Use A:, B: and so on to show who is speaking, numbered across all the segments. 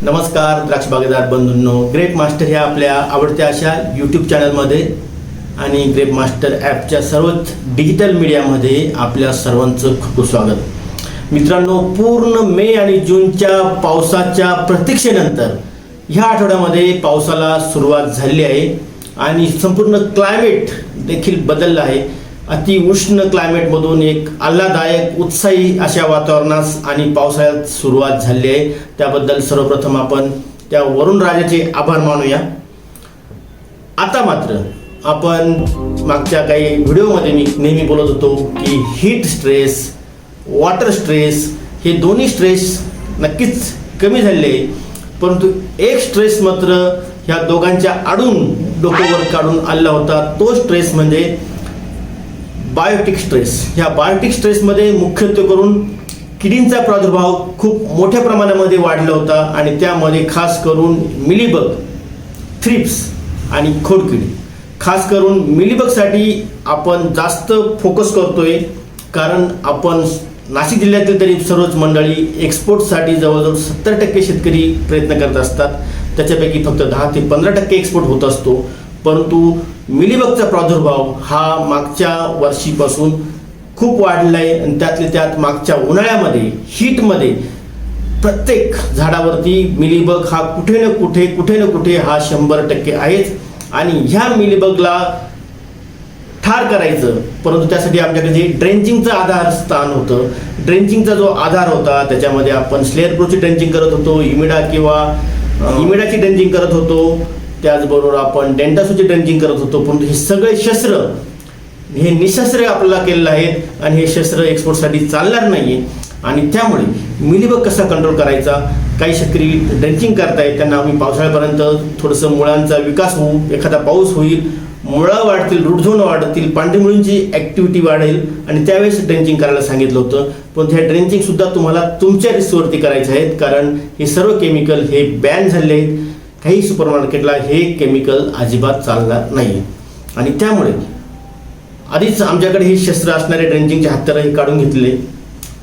A: नमस्कार द्राक्ष बागेदार बंधूंनो, grep master ह्या आपल्या आवडत्या अशा यूट्यूब चॅनलमध्ये आणि ग्रेप मास्टर ॲपच्या सर्वच डिजिटल मीडियामध्ये आपल्या सर्वांचं खूप स्वागत. मित्रांनो, पूर्ण मे आणि जूनच्या पावसाच्या प्रतीक्षेनंतर ह्या आठवड्यामध्ये पावसाला सुरुवात झाली आहे आणि संपूर्ण क्लायमेट देखील बदललं आहे. अति उष्ण क्लायमेटमधून एक आल्हाददायक उत्साही अशा वातावरणास आणि पावसाळ्यात सुरुवात झाली आहे. त्याबद्दल सर्वप्रथम आपण त्या वरुण राजाचे आभार मानूया. आता मात्र आपण मागच्या काही व्हिडिओमध्ये मी नेहमी बोलत होतो की हीट स्ट्रेस, वॉटर स्ट्रेस हे दोन्ही स्ट्रेस नक्कीच कमी झाले, परंतु एक स्ट्रेस मात्र ह्या दोघांच्या आडून डोक्यावर काढून आला होता. तो स्ट्रेस म्हणजे बायोटिक स्ट्रेस. ह्या बायोटिक स्ट्रेसमध्ये मुख्यत्वे करून किडींचा प्रादुर्भाव खूप मोठ्या प्रमाणामध्ये वाढला होता आणि त्यामध्ये खास करून मिलीबग, थ्रिप्स आणि खोडकिडी. खास करून मिलीबगसाठी आपण जास्त फोकस करतोय, कारण आपण नाशिक जिल्ह्यातील तरी सर्वच मंडळी एक्सपोर्टसाठी जवळजवळ 70% शेतकरी प्रयत्न करत असतात. त्याच्यापैकी फक्त 10 ते 15% एक्सपोर्ट होत असतो. परंतु मिलीबगचा प्रादुर्भाव हा मागच्या वर्षीपासून खूप वाढला आहे आणि त्यातले त्यात मागच्या उन्हाळ्यामध्ये हीटमध्ये प्रत्येक झाडावरती मिलीबग हा कुठे ना कुठे हा 100% आहेच. आणि ह्या मिलीबगला ठार करायचं, परंतु त्यासाठी आमच्याकडे जे ड्रेंचिंगचं आधारस्थान होतं, ड्रेंचिंगचा जो आधार होता त्याच्यामध्ये आपण स्लेअर प्रोची ड्रेंचिंग करत होतो, इमिडाची ड्रेंचिंग करत होतो, त्याचबरोबर आपण डेंटासूची ड्रेंचिंग करत होतो. परंतु हे सगळे शस्त्र हे निशस्त्र आपल्याला केलेलं आहेत आणि हे शस्त्र एक्सपोर्टसाठी चालणार नाही. आणि त्यामुळे मिलीबग कसा कंट्रोल करायचा, काही शेतकरी ड्रेंचिंग करतायत, त्यांना आम्ही पावसाळ्यापर्यंत थोडंसं मुळांचा विकास होऊ, एखादा पाऊस होईल, मुळं वाढतील, रूट झोन वाढतील, पांढरी मुळींची ॲक्टिव्हिटी वाढेल आणि त्यावेळेस ड्रेंचिंग करायला सांगितलं होतं. पण ह्या ड्रेंचिंगसुद्धा तुम्हाला तुमच्या रिस्कवरती करायचे आहेत, कारण हे सर्व केमिकल हे बॅन झाले आहेत. काही सुपर मार्केटला हे केमिकल अजिबात चालणार नाही आणि त्यामुळे आधीच आमच्याकडे हे शस्त्र असणारे ड्रेंचिंगचे हत्यारं हे काढून घेतले.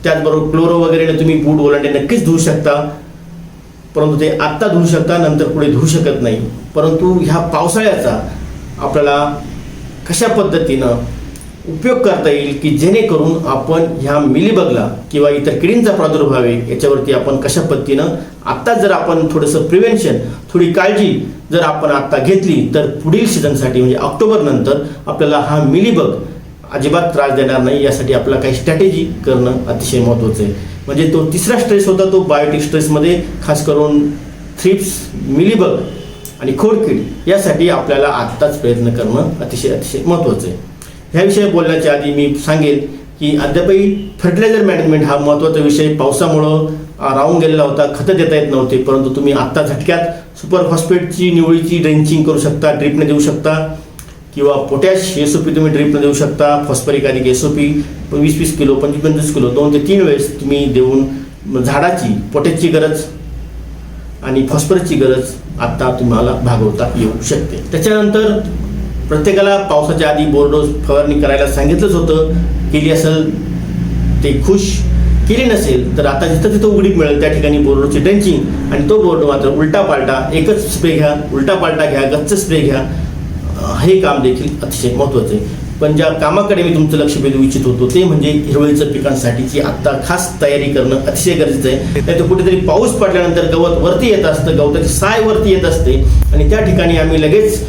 A: त्याचबरोबर क्लोरो वगैरे तुम्ही बूट ओलांडे नक्कीच धुवू शकता, परंतु ते आत्ता धुवू शकता, नंतर पुढे धुवू शकत नाही. परंतु ह्या पावसाळ्याचा आपल्याला कशा पद्धतीनं उपयोग करता येईल की जेणेकरून आपण ह्या मिलीबगला किंवा इतर किडींचा प्रादुर्भाव आहे याच्यावरती आपण कशा पद्धतीनं आत्ता जर आपण थोडंसं प्रिव्हेन्शन, थोडी काळजी जर आपण आत्ता घेतली तर पुढील सीझनसाठी म्हणजे ऑक्टोबर नंतर आपल्याला हा मिलीबग अजिबात त्रास देणार नाही. यासाठी आपल्याला काही स्ट्रॅटेजी करणं अतिशय महत्त्वाचं आहे. म्हणजे तो तिसरा स्ट्रेस होता तो बायोटिक स्ट्रेसमध्ये खास करून थ्रिप्स, मिलीबग आणि खोडकीड यासाठी आपल्याला आत्ताच प्रयत्न करणं अतिशय महत्त्वाचं आहे. ह्याविषयी बोलण्याच्या आधी मी सांगेन की अद्यापही फर्टिलायझर मॅनेजमेंट हा महत्त्वाचा विषय पावसामुळं राहून गेलेला होता. खतं देता येत नव्हते, परंतु तुम्ही आत्ता झटक्यात सुपर फॉस्फेटची निवळीची ड्रेंचिंग करू शकता, ड्रिपने देऊ शकता, किंवा पोटॅश SOP तुम्ही ड्रिपने देऊ शकता. फॉस्फरिक अधिक SOP 20-20 किलो, 25-25 किलो 2 ते 3 वेळेस तुम्ही देऊन झाडाची पोटॅशची गरज आणि फॉस्फरसची गरज आत्ता तुम्हाला भागवता येऊ शकते. त्याच्यानंतर प्रत्येकाला पावसाच्या आधी बोरडोस फवारणी करायला सांगितलंच होतं. केली असेल ते खुश, केली नसेल तर आता जिथं उघडीप मिळेल त्या ठिकाणी बोरडोची ड्रेंचिंग आणि तो बोरडो मात्र उलटा पालटा, एकच स्प्रे घ्या, उलटा पालटा घ्या, गच्च स्प्रे घ्या. हे काम देखील अतिशय महत्त्वाचं आहे. पण ज्या कामाकडे मी तुमचं लक्ष वेधू इच्छित होतो ते म्हणजे हिरवळीचं पिकांसाठीची आत्ता खास तयारी करणं अतिशय गरजेचं आहे. नाहीतर कुठेतरी पाऊस पडल्यानंतर गवत वरती येत असतं, गवताची साय वरती येत असते आणि त्या ठिकाणी आम्ही लगेच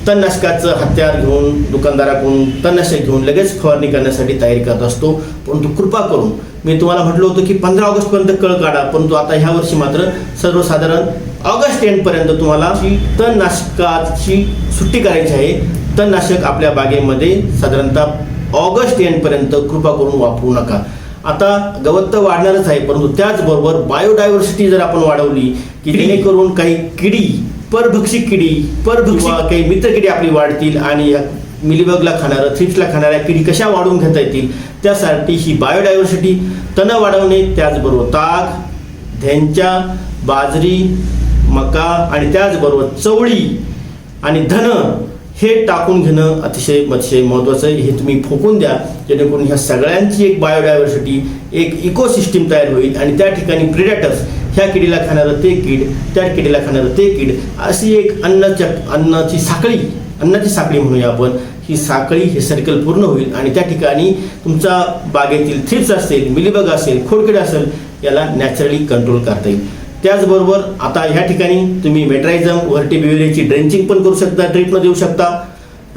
A: तणनाशकाचं हत्यार घेऊन, दुकानदाराकडून तणनाशक घेऊन लगेच फवारणी करण्यासाठी तयारी करत असतो. परंतु कृपा करून मी तुम्हाला म्हटलं होतं की 15 ऑगस्टपर्यंत कळ काढा, परंतु आता ह्या वर्षी मात्र सर्वसाधारण ऑगस्ट एंडपर्यंत तुम्हाला तणनाशकाची सुट्टी करायची आहे. तणनाशक आपल्या बागेमध्ये साधारणतः ऑगस्ट एंडपर्यंत कृपा करून वापरू नका. आता गवत तर वाढणारच आहे, परंतु त्याचबरोबर बायोडायव्हर्सिटी जर आपण वाढवली की जेणेकरून काही किडी, परभक्षी काही मित्रकिडी आपली वाढतील आणि मिलीबगला खाणारं, थ्रिप्सला खाणाऱ्या किडी कशा वाढवून घेता येतील त्यासाठी ही बायोडायव्हर्सिटी, तण वाढवणे, त्याचबरोबर ताग, धेंच्या, बाजरी, मका आणि त्याचबरोबर चवळी आणि धन हे टाकून घेणं अतिशय महत्त्वाचं आहे. हे तुम्ही फोकून द्या जेणेकरून ह्या सगळ्यांची एक बायोडायव्हर्सिटी, एक इकोसिस्टीम तयार होईल आणि त्या ठिकाणी प्रेडेटर्स ह्या किडीला खाणारं ते कीड, त्या किडीला खाणारं ते कीड, अशी एक अन्नाची साखळी म्हणूया आपण. ही साखळी, हे सर्कल पूर्ण होईल आणि त्या ठिकाणी तुमच्या बागेतील थ्रिप्स असेल, मिलीबग असेल, खोडकिड असेल, याला नॅचरली कंट्रोल करता येईल. त्याचबरोबर आता ह्या ठिकाणी तुम्ही मेट्रायझम व्हर्टी बिव्हेरियाची ड्रेंचिंग पण करू शकता, ड्रीपनं देऊ शकता.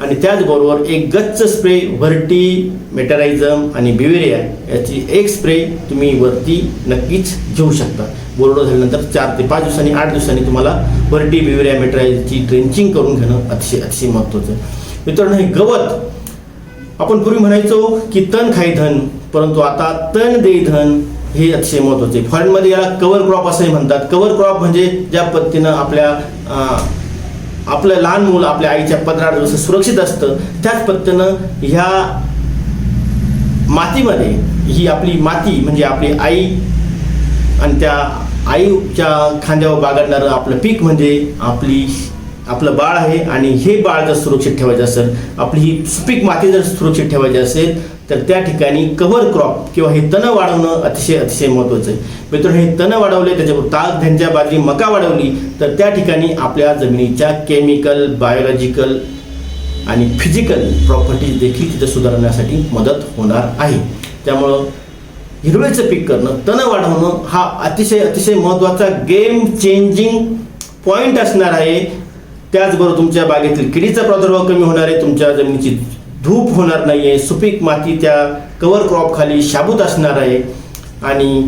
A: आणि त्याचबरोबर एक गच्च स्प्रे व्हर्टी, मेटरायझम आणि बिव्हेरिया याची एक स्प्रे तुम्ही वरती नक्कीच घेऊ शकता. बोरडो झाल्यानंतर 4 ते 5 दिवसांनी, 8 दिवसांनी तुम्हाला व्हर्टी, बिव्हेरिया, मेटरायझमची ड्रेंचिंग करून घेणं अतिशय महत्त्वाचं. मित्रांनो, हे गवत आपण पूर्वी म्हणायचो की तण खाई धन, परंतु आता तण देई धन हे अतिशय महत्त्वाचे. फॉरेनमध्ये याला कव्हर क्रॉप असंही म्हणतात. कव्हर क्रॉप म्हणजे ज्या पद्धतीनं आपलं लहान मूल आपल्या आईच्या पदरात जसं सुरक्षित असतं, त्याच पद्धतीनं ह्या मातीमध्ये, ही आपली माती म्हणजे आपली आई आणि त्या आईच्या खांद्यावर बागडणारं आपलं पीक म्हणजे आपलं बाळ आहे. आणि हे बाळ जर सुरक्षित ठेवायचं असेल, आपली ही सुपीक माती जर सुरक्षित ठेवायची असेल, तर त्या ठिकाणी कव्हर क्रॉप किंवा हे तणं वाढवणं अतिशय महत्त्वाचं आहे. मित्रांनो, हे तणं वाढवले, त्याच्यावर ताक, धान्य, बाजरी, मका वाढवली, तर त्या ठिकाणी आपल्या जमिनीच्या केमिकल, बायोलॉजिकल आणि फिजिकल प्रॉपर्टीज देखील तिथे सुधारण्यासाठी मदत होणार आहे. त्यामुळं हिरवेचं पीक करणं, तणं वाढवणं हा अतिशय महत्त्वाचा गेम चेंजिंग पॉईंट असणार आहे. त्याचबरोबर तुमच्या बागेतील किडीचा प्रादुर्भाव कमी होणार आहे, तुमच्या जमिनीची धूप होणार नाही आहे, सुपीक माती त्या कव्हर क्रॉप खाली शाबूत असणार आहे. आणि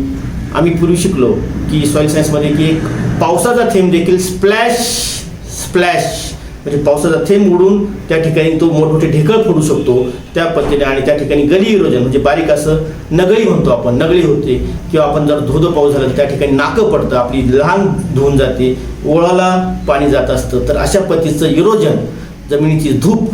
A: आम्ही पूर्वी शिकलो की सॉईल सायन्समध्ये की एक पावसाचा थेंब देखील स्प्लॅश म्हणजे पावसाचा थेंब उडून त्या ठिकाणी तो मोठमोठे ढेकळ फोडू शकतो त्या पद्धतीने. आणि त्या ठिकाणी गली इरोजन म्हणजे बारीक असं नगळी म्हणतो आपण, नगळी होते. किंवा आपण जर धोधो पाऊस झाला तर त्या ठिकाणी नाकं पडतं, आपली लहान धुवून जाते, ओळाला पाणी जात असतं. तर अशा पद्धतीचं इरोजन, जमिनीची धूप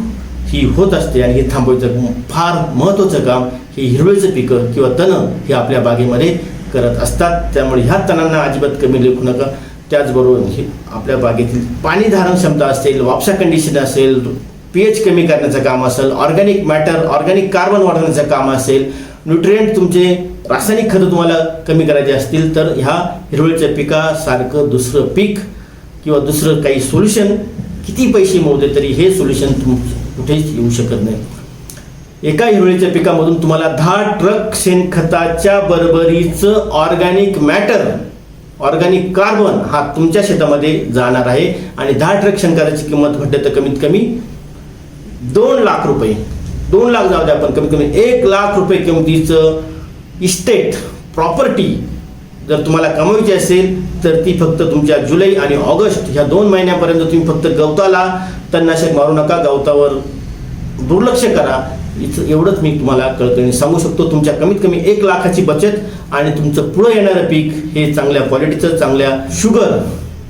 A: ही होत असते. आणि हे थांबवायचं फार महत्त्वाचं काम हे हिरवेचं पिकं किंवा तणं हे आपल्या बागेमध्ये करत असतात. त्यामुळे ह्या तणांना अजिबात कमी लेखू नका. त्याचबरोबर हे आपल्या बागेतील पाणी धारण क्षमता असेल, वापसा कंडिशन असेल, pH कमी करण्याचं काम असेल, ऑर्गॅनिक मॅटर, ऑर्गॅनिक कार्बन वाढवण्याचं काम असेल, न्यूट्रिएंट तुमचे रासायनिक खतं तुम्हाला कमी करायचे असतील, तर ह्या हिरवळीच्या पिकासारखं दुसरं पीक किंवा दुसरं काही सोल्युशन किती पैसे मोजले तरी हे सोल्युशन कुठेच येऊ शकत नाही. एका हिरवळीच्या पिकामधून तुम्हाला 10 ट्रक शेणखताच्या बरोबरीचं ऑर्गॅनिक मॅटर, ऑर्गॅनिक कार्बन हा तुमच्या शेतामध्ये जाणार आहे. आणि 10 ट्रक शेणखताची किंमत म्हटलं तर कमीत कमी 2 लाख रुपये, 2 लाख जाऊ द्या, पण कमीत कमी 1 लाख रुपये किमतीचं इस्टेट प्रॉपर्टी जर तुम्हाला कमवायची असेल, तर ती फक्त तुमच्या जुलै आणि ऑगस्ट ह्या 2 महिन्यापर्यंत तुम्ही फक्त गवताला तणनाशक मारू नका, गवतावर दुर्लक्ष करा. एवढंच मी तुम्हाला कळकळीने सांगू शकतो. तुमच्या कमीत कमी 1 लाखाची बचत आणि तुमचं पुढं येणारं पीक हे चांगल्या क्वालिटीचं, चांगल्या शुगर,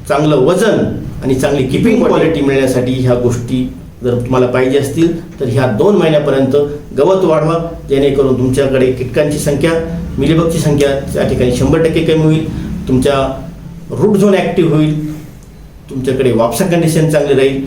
A: चांगलं वजन आणि चांगली किपिंग क्वालिटी मिळण्यासाठी ह्या गोष्टी जर तुम्हाला पाहिजे असतील तर ह्या 2 महिन्यापर्यंत गवत वाढवा, जेणेकरून तुमच्याकडे कीटकांची संख्या, मिलीबगची संख्या त्या ठिकाणी 100% कमी होईल, तुमच्या रूट झोन ॲक्टिव्ह होईल, तुमच्याकडे वापसा कंडिशन चांगली राहील,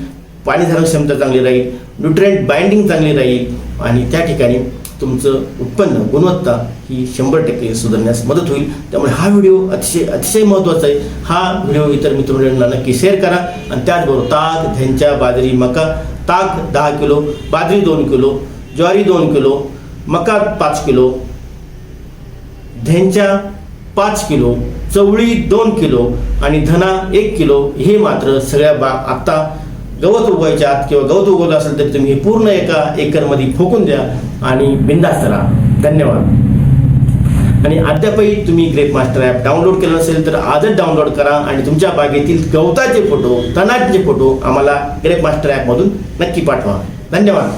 A: पाणी धारण क्षमता चांगली राहील, न्यूट्रिएंट बाइंडिंग चांगली राहील आणि त्या ठिकाणी तुमचं उत्पन्न, गुणवत्ता ही 100% सुधारण्यास मदत होईल. त्यामुळे हा व्हिडिओ अतिशय महत्त्वाचा आहे. हा व्हिडिओ इतर मित्रमंडळींना नक्की शेअर करा. आणि त्याचबरोबर ताक, धान्य, बाजरी, मका, ताक 10 किलो, बाजरी 2 किलो, ज्वारी 2 किलो, मका 5 किलो, धान्य 5 किलो, चवळी 2 किलो आणि धना 1 किलो हे मात्र सगळ्या आत्ता गवत उगवायच्या आत किंवा गवत उगवलं असेल तर तुम्ही हे पूर्ण एका एकरमध्ये फोकून द्या आणि बिंदास्त राहा. धन्यवाद. आणि अद्यापही तुम्ही ग्रेप मास्टर ॲप डाउनलोड केलं नसेल तर आजच डाउनलोड करा आणि तुमच्या बागेतील गवताचे फोटो, तणाचे फोटो आम्हाला ग्रेप मास्टर ॲपमधून नक्की पाठवा. धन्यवाद.